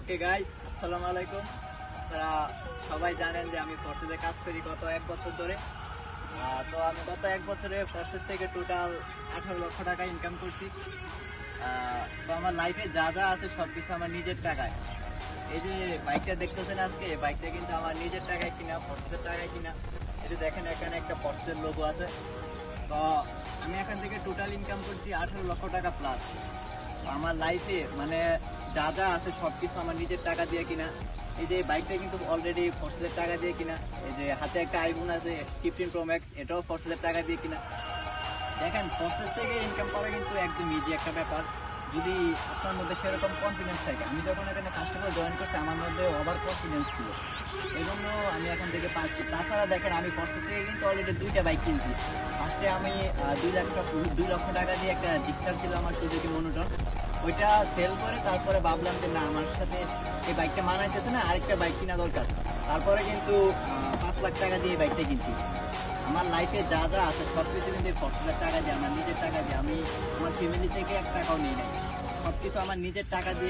Okay guys, আসসালামু আলাইকুম। আপনারা সবাই জানেন যে আমি ফোর্সেসে কাজ করি গত 1 বছর ধরে। তো আমি গত 1 বছরে ফোর্সেস থেকে টোটাল 18 লক্ষ টাকা ইনকাম করছি। তো আমার লাইফে যা যা আছে সবকিছু আমার নিজের টাকায়। এই যে বাইকটা দেখতেছেন আজকে, এই বাইকটা কিন্তু আমার নিজের টাকায় কিনা, ফোর্সেসের টাকায় কিনা। এই যে দেখেন এখানে একটা ফোর্সেসের লোগো আছে। তো আমি এখান থেকে টোটাল ইনকাম করছি 18 লক্ষ টাকা প্লাস। আমার লাইফে মানে যা যা আছে সবকিছু আমার নিজের টাকা দিয়ে কিনা। এই যে বাইকটা কিন্তু অলরেডি ফোর্সেসের টাকা দিয়ে কিনা। এই যে হাতে একটা আইফোন আছে 15 প্রো ম্যাক্স, এটাও ফোর্সেসের টাকা দিয়ে কিনা। দেখেন ফোর্সেস থেকে ইনকাম করা কিন্তু একদম ইজি একটা ব্যাপার, যদি আপনার মধ্যে সেরকম কনফিডেন্স থাকে। আমি যখন এখানে ফার্স্ট অফ অল জয়েন করছি আমার মধ্যে ওভার কনফিডেন্স ছিল, এই জন্য আমি এখান থেকে পারছি। তাছাড়া দেখেন আমি ফোর্সেস থেকে কিন্তু অলরেডি 2টা বাইক কিনছি। ফার্স্টে আমি 2 লক্ষ টাকা দিয়ে একটা জিক্সার ছিল আমার, সুজুকি মনোটন, ওইটা সেল করে তারপরে ভাবলাম যে না, আমার সাথে এই বাইকটা মানাইতেছে না, আরেকটা বাইক কিনা দরকার। তারপরে কিন্তু 5 লাখ টাকা দিয়ে এই বাইকটা কিনছি। আমার লাইফে যা যা আছে সবকিছু কিন্তু ফোর্সেসের টাকা দিয়ে, আমার নিজের টাকা দিয়ে। আমি আমার ফ্যামিলি থেকে 1 টাকাও নিই নাই, সবকিছু আমার নিজের টাকা দিয়ে।